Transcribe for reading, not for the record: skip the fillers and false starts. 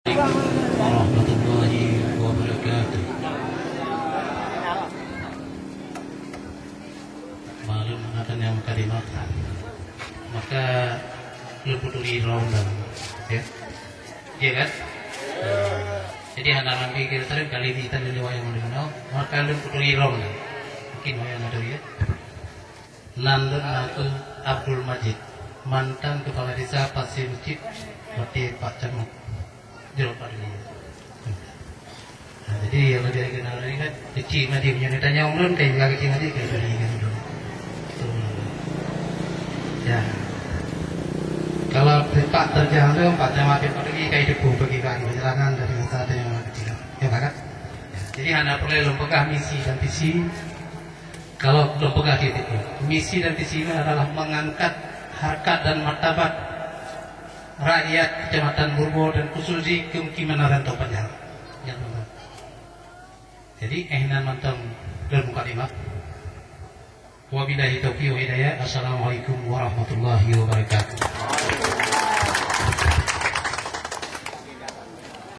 Warahmatullahi wabarakatuh. Malum mengatakan yang kalimat, maka leputuri rondan, ya, iya kan? Jadi hanaman pikir sering kali kita lewat yang mendengar, maka leputuri rondan. Mungkin yang ada ya. Nandun aku Abdul Majid, mantan kepala desa Pasir Cip, Bati Pak Camat. Jeruk padi. Nah, jadi yang lebih kenal ini kan kecil nanti punya ditanya umum kayak nggak kecil nanti kayak beli kan dulu. Ya. Kalau Pak terjang itu Pak Camat itu lagi kayak debu bagi kaki penyerangan dari ada yang kecil. Ya kan? Ya. Jadi anda perlu lempegah misi dan visi. Kalau lempegah gitu, misi dan visi ini adalah mengangkat harkat dan martabat rakyat Kecamatan Burbo dan khususnya Kemukiman Rantau Panjang. Ya, jadi mantang dalam kalimat. Wabillahi taufiq wa hidayah. Assalamualaikum warahmatullahi wabarakatuh.